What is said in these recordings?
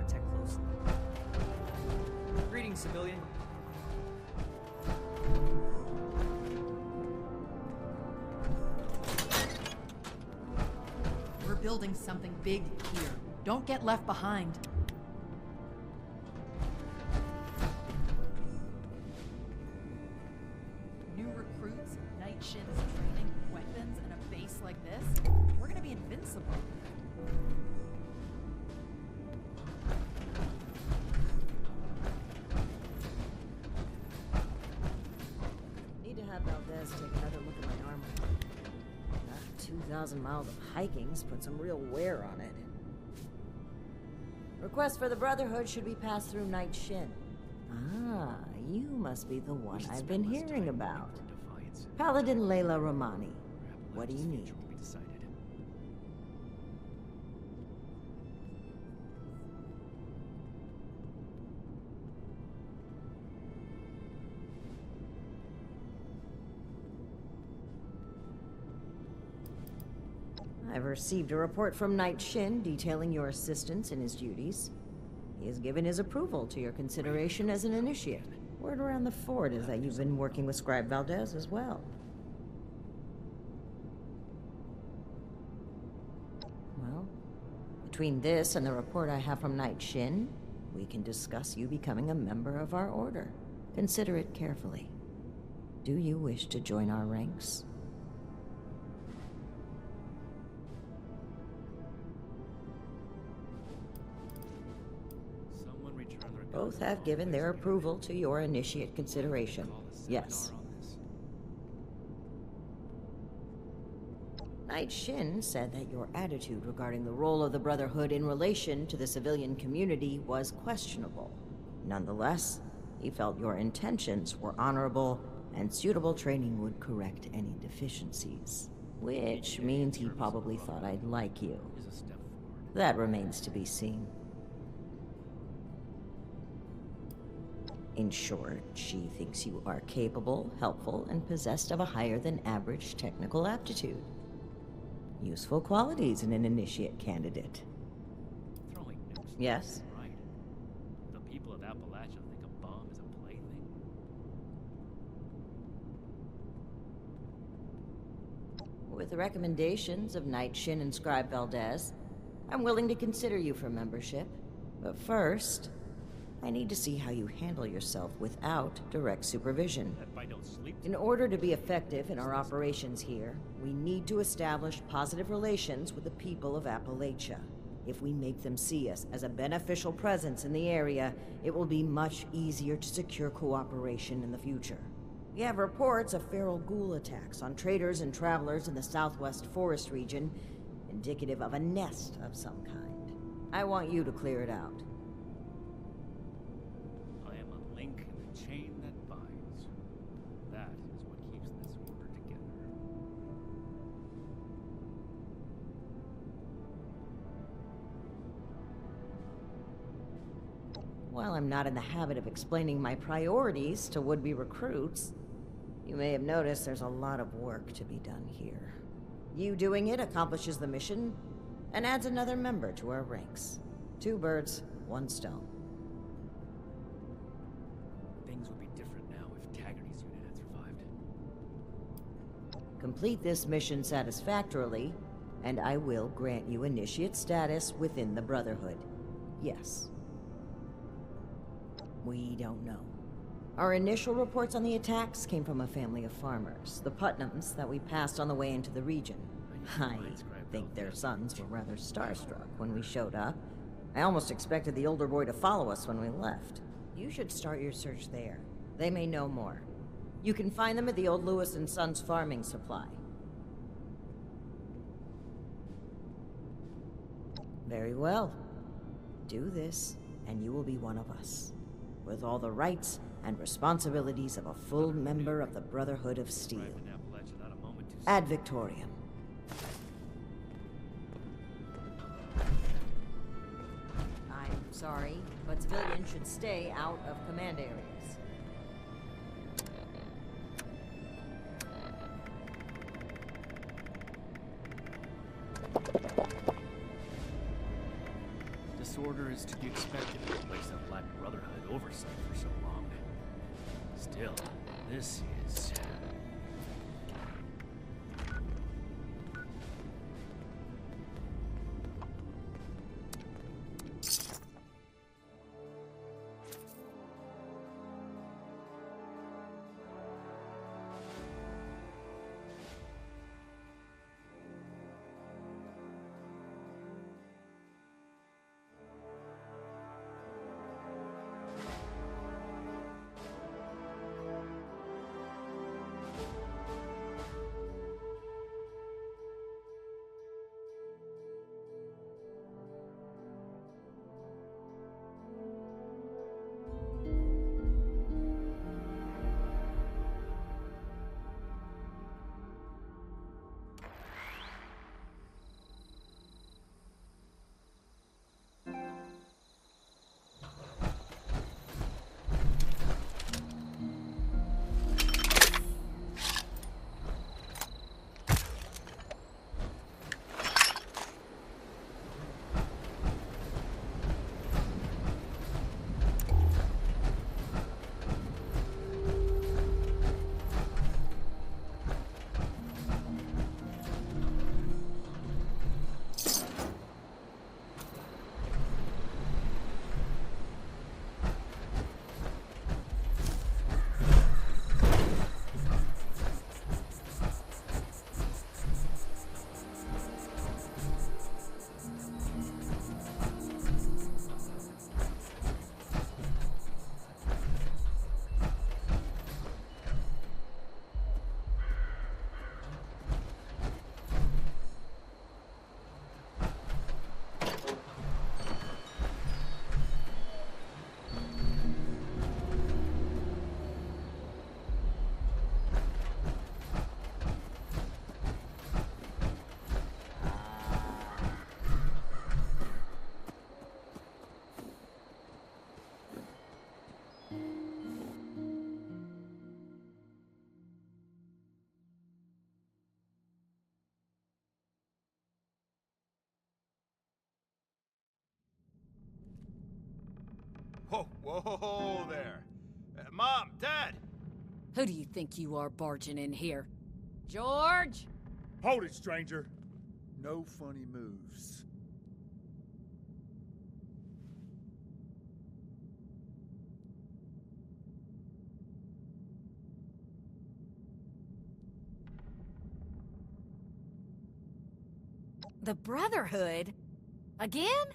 tech closely. Greetings, civilian. We're building something big here. Don't get left behind. New recruits, night shifts, training, weapons, and a base like this? We're gonna be invincible. Need to have Valdez take another look at my armor. 2,000 miles of hiking's put some real wear on it. Request for the Brotherhood should be passed through Night Shin. Ah, you must be the one I've been hearing about. Paladin Layla Romani. What do you need? I've received a report from Night Shin detailing your assistance in his duties. He has given his approval to your consideration as an initiate. Word around the fort is that you've been working with Scribe Valdez as well. Well, between this and the report I have from Night Shin, we can discuss you becoming a member of our order. Consider it carefully. Do you wish to join our ranks? Both have given their approval to your initiate consideration. Yes. Night Shin said that your attitude regarding the role of the Brotherhood in relation to the civilian community was questionable. Nonetheless, he felt your intentions were honorable and suitable training would correct any deficiencies. Which means he probably thought I'd like you. That remains to be seen. In short, she thinks you are capable, helpful, and possessed of a higher-than-average technical aptitude. Useful qualities in an initiate candidate. Yes? Right. The people of Appalachia think a bomb is a plaything. With the recommendations of Night Shin and Scribe Valdez, I'm willing to consider you for membership. But first, I need to see how you handle yourself without direct supervision. If I don't sleep, In order to be effective in our operations here, we need to establish positive relations with the people of Appalachia. If we make them see us as a beneficial presence in the area, it will be much easier to secure cooperation in the future. We have reports of feral ghoul attacks on traders and travelers in the southwest forest region, indicative of a nest of some kind. I want you to clear it out. I am a link in the chain that binds. That is what keeps this order together. While I'm not in the habit of explaining my priorities to would-be recruits, you may have noticed there's a lot of work to be done here. You doing it accomplishes the mission and adds another member to our ranks. 2 birds, 1 stone. Things would be different now if Taggarty's unit had survived. Complete this mission satisfactorily, and I will grant you initiate status within the Brotherhood. Yes. We don't know. Our initial reports on the attacks came from a family of farmers, the Putnams, that we passed on the way into the region. I think their sons were rather starstruck when we showed up. I almost expected the older boy to follow us when we left. You should start your search there. They may know more. You can find them at the old Lewis and Sons farming supply. Very well. Do this, and you will be one of us, with all the rights and responsibilities of a full member of the Brotherhood of Steel. Ad Victoriam. I'm sorry, but civilians should stay out of command areas. disorder is to be expected in a place that lacked Brotherhood oversight for so long. Still, this is... Whoa, whoa there. Mom, Dad! Who do you think you are barging in here? George? Hold it, stranger. No funny moves. The Brotherhood? Again?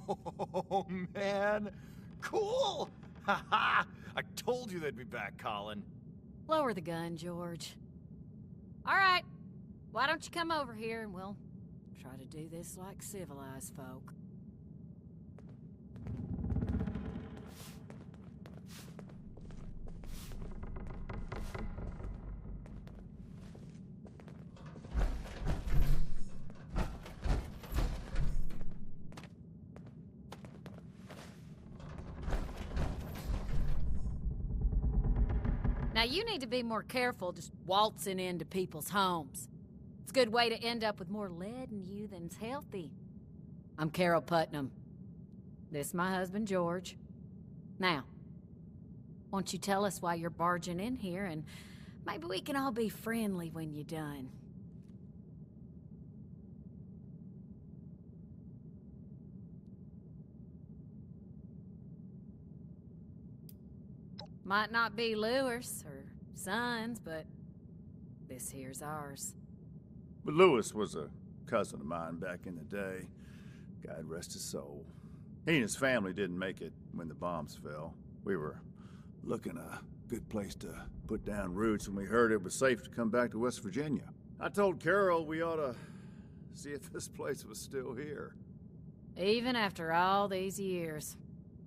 Oh, man. Cool! Haha! I told you they'd be back, Colin. Lower the gun, George. All right. Why don't you come over here and we'll try to do this like civilized folk. Now, you need to be more careful just waltzing into people's homes. It's a good way to end up with more lead in you than's healthy. I'm Carol Putnam. This is my husband, George. Now, won't you tell us why you're barging in here, and maybe we can all be friendly when you're done. Might not be Lewis or Son's, but this here's ours. But Lewis was a cousin of mine back in the day. God rest his soul. He and his family didn't make it when the bombs fell. We were looking a good place to put down roots when we heard it was safe to come back to West Virginia. I told Carol we ought to see if this place was still here. Even after all these years,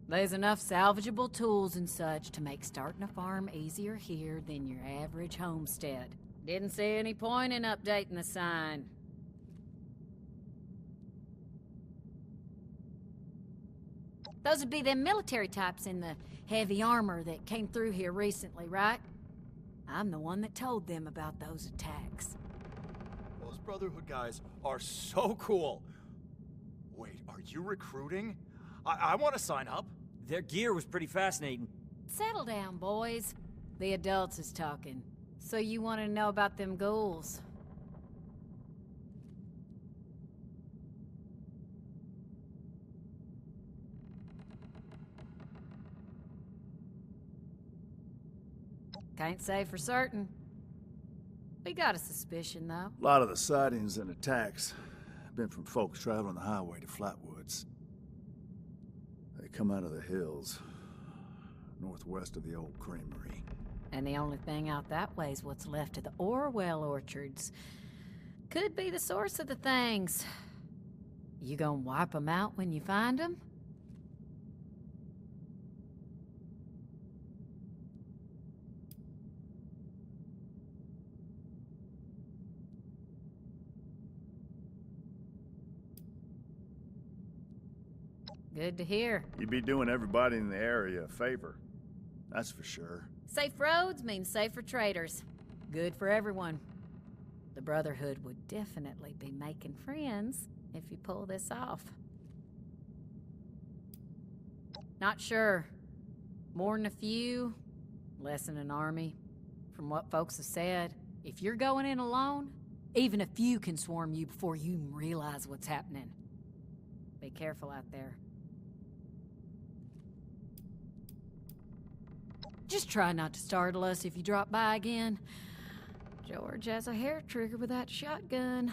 there's enough salvageable tools and such to make starting a farm easier here than your average homestead. Didn't see any point in updating the sign. Those would be them military types in the heavy armor that came through here recently, right? I'm the one that told them about those attacks. Those Brotherhood guys are so cool. Wait, are you recruiting? I want to sign up. Their gear was pretty fascinating. Settle down, boys. The adults is talking. So you want to know about them ghouls? Can't say for certain. We got a suspicion, though. A lot of the sightings and attacks have been from folks traveling the highway to Flatwoods. They come out of the hills, northwest of the old creamery. And the only thing out that way is what's left of the Orwell orchards. Could be the source of the things. You gonna wipe them out when you find them? Good to hear. You'd be doing everybody in the area a favor. That's for sure. Safe roads mean safer traders. Good for everyone. The Brotherhood would definitely be making friends if you pull this off. Not sure. More than a few, less than an army. From what folks have said, if you're going in alone, even a few can swarm you before you even realize what's happening. Be careful out there. Just try not to startle us if you drop by again. George has a hair trigger with that shotgun.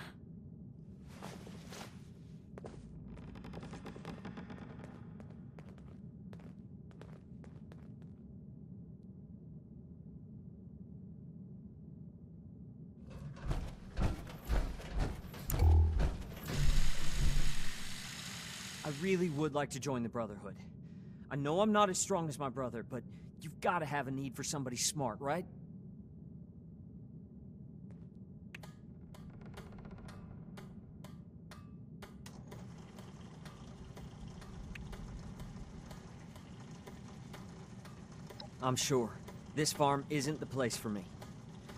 I really would like to join the Brotherhood. I know I'm not as strong as my brother, but you've got to have a need for somebody smart, right? I'm sure. This farm isn't the place for me.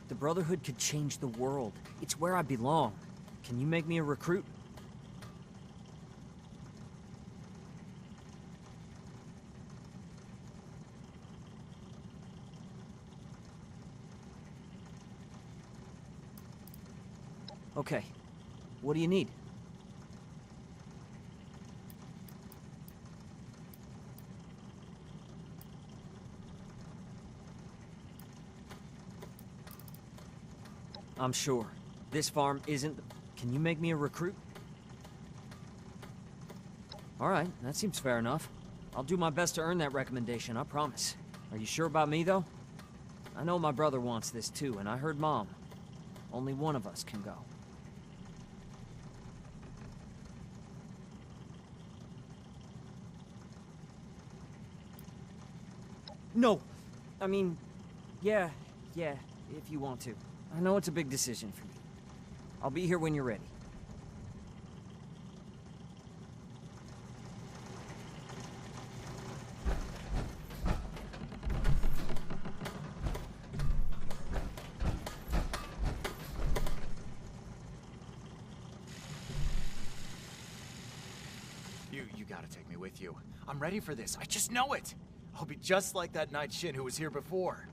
The Brotherhood could change the world. It's where I belong. Can you make me a recruit? Okay. What do you need? I'm sure. This farm isn't... Can you make me a recruit? Alright, that seems fair enough. I'll do my best to earn that recommendation, I promise. Are you sure about me, though? I know my brother wants this too, and I heard Mom. Only one of us can go. No! I mean, yeah, if you want to. I know it's a big decision for you. I'll be here when you're ready. You gotta take me with you. I'm ready for this. I just know it. I'll be just like that Night Shin who was here before.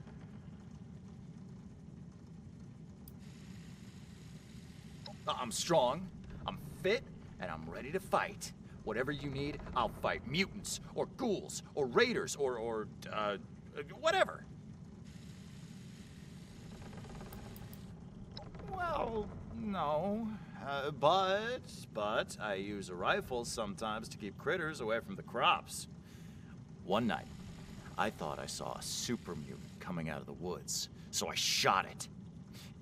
I'm strong, I'm fit, and I'm ready to fight. Whatever you need, I'll fight mutants, or ghouls, or raiders, or whatever. Well, no. But I use a rifle sometimes to keep critters away from the crops. One night, I thought I saw a super mutant coming out of the woods, so I shot it.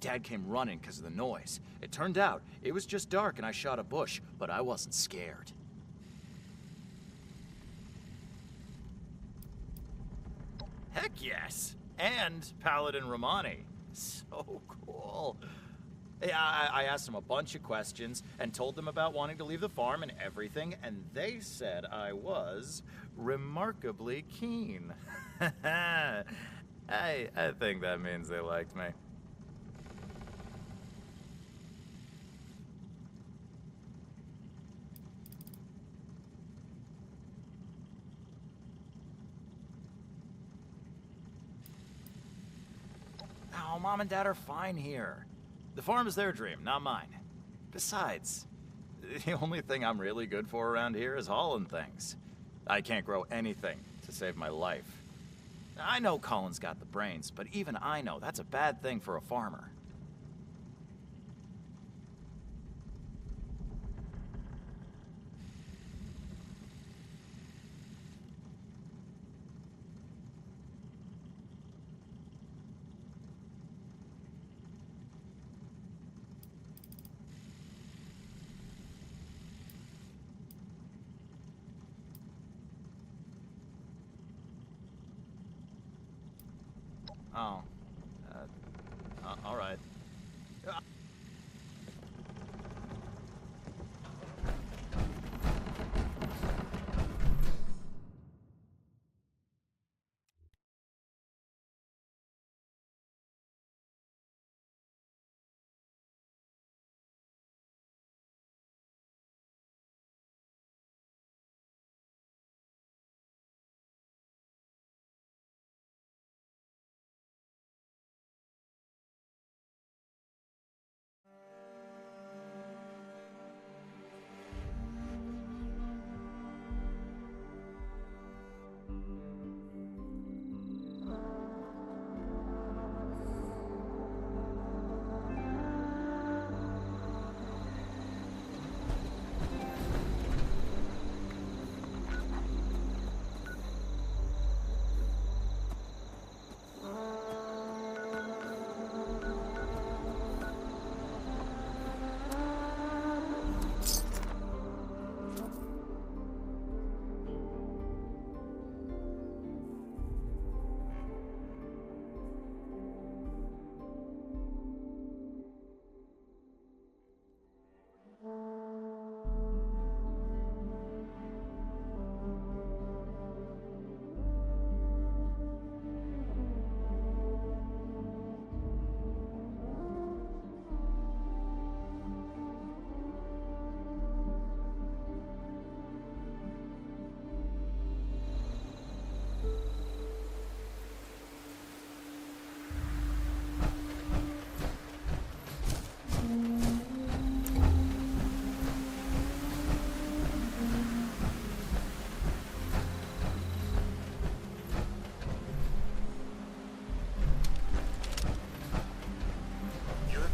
Dad came running because of the noise. It turned out it was just dark and I shot a bush, but I wasn't scared. Heck yes! And Paladin Romani. So cool. Yeah, I asked them a bunch of questions and told them about wanting to leave the farm and everything, and they said I was remarkably keen. I think that means they liked me. No, Mom and Dad are fine here. The farm is their dream, not mine. Besides, the only thing I'm really good for around here is hauling things. I can't grow anything to save my life. I know Colin's got the brains, but even I know that's a bad thing for a farmer. Oh. All right.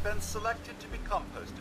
Been selected to be composted.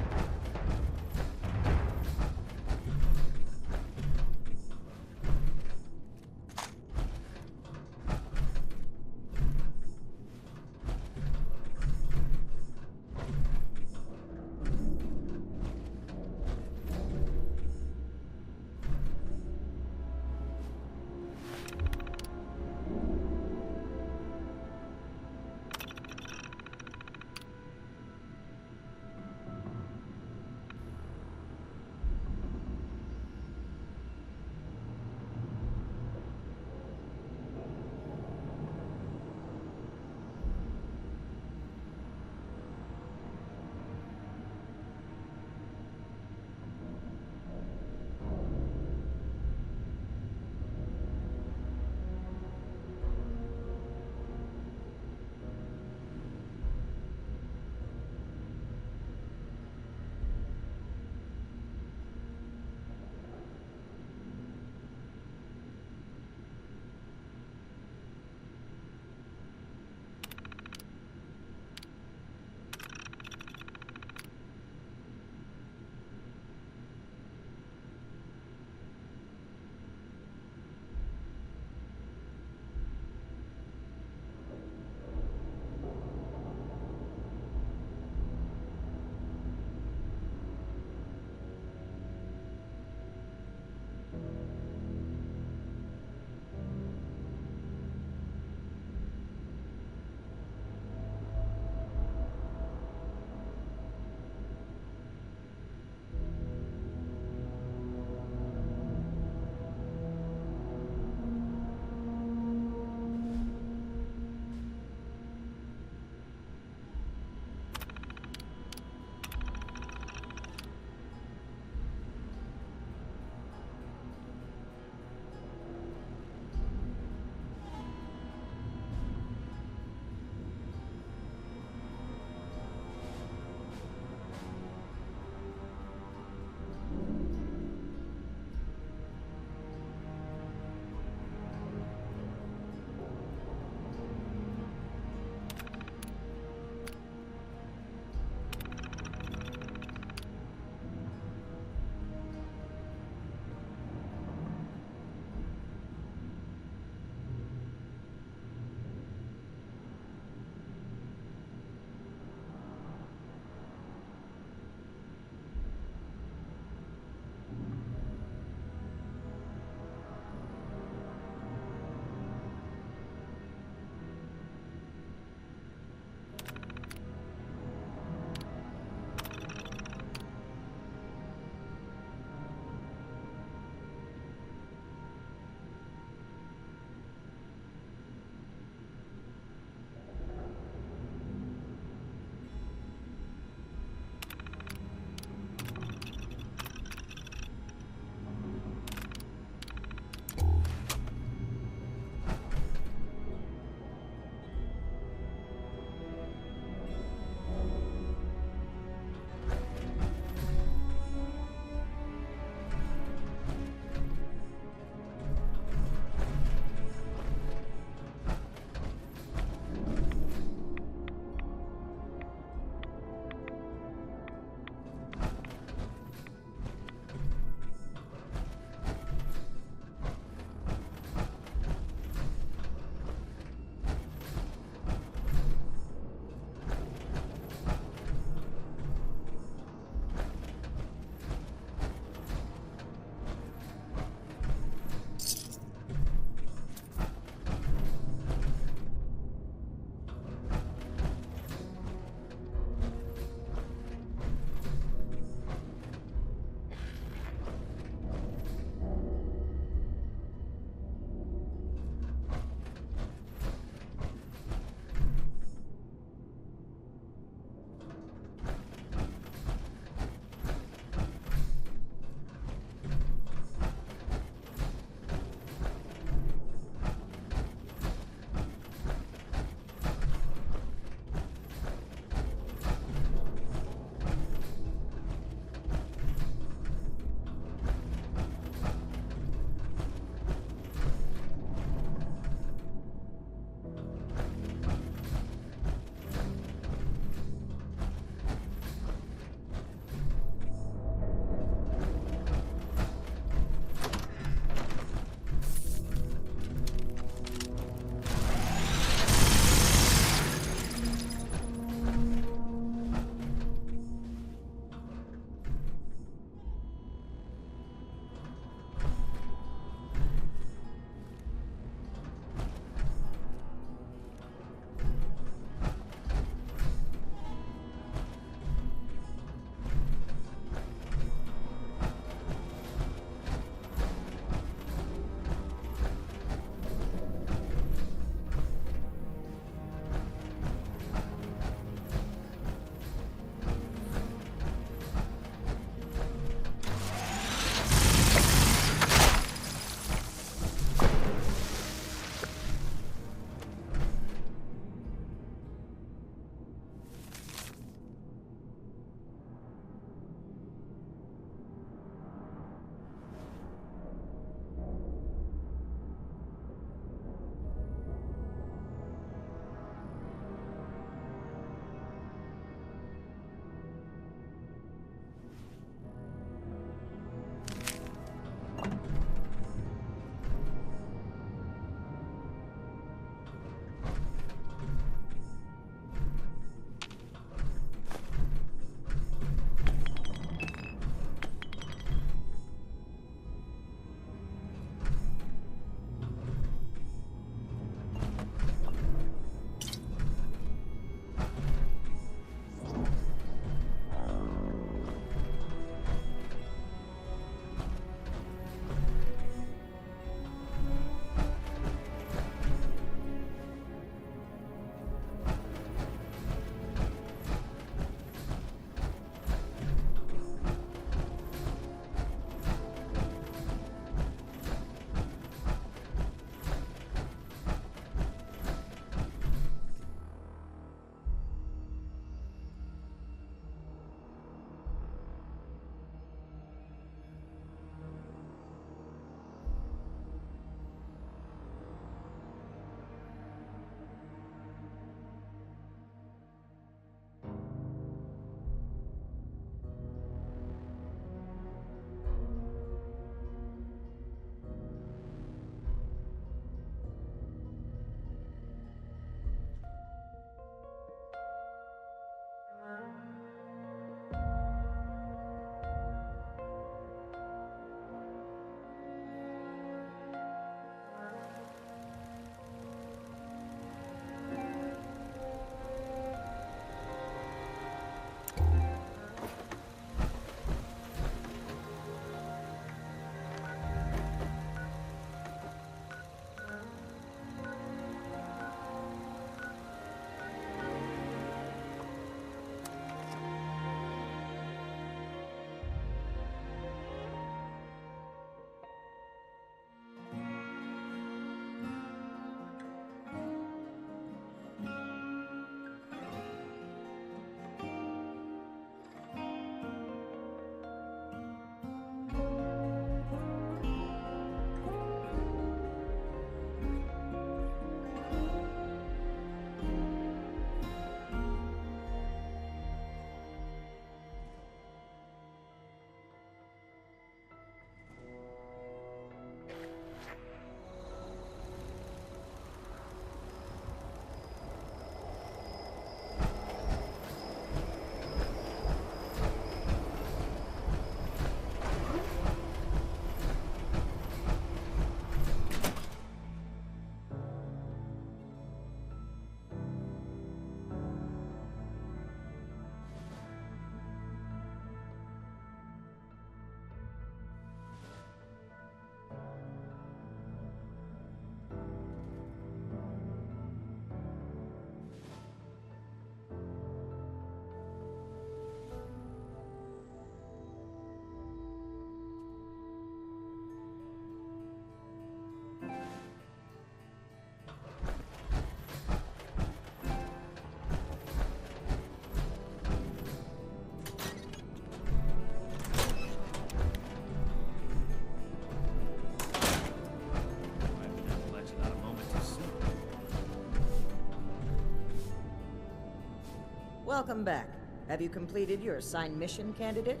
Welcome back. Have you completed your assigned mission, candidate?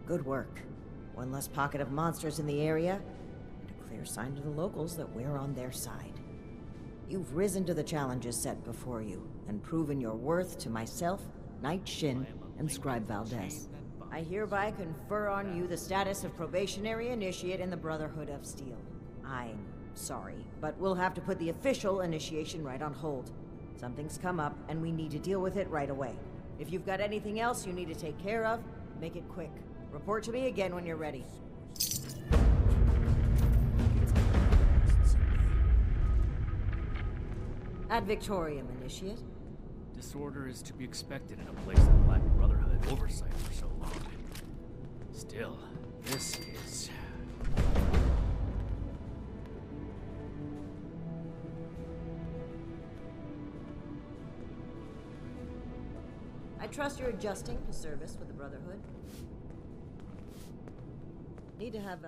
Good work. One less pocket of monsters in the area, and a clear sign to the locals that we're on their side. You've risen to the challenges set before you, and proven your worth to myself, Knight Shin, and Scribe Valdez. I hereby confer on you the status of probationary initiate in the Brotherhood of Steel. I'm sorry, but we'll have to put the official initiation right on hold. Something's come up, and we need to deal with it right away. If you've got anything else you need to take care of, make it quick. Report to me again when you're ready. Ad Victorium, Initiate. Disorder is to be expected in a place that lacked Brotherhood oversight for so long. Still, this is... I trust you're adjusting to service with the Brotherhood. Need to have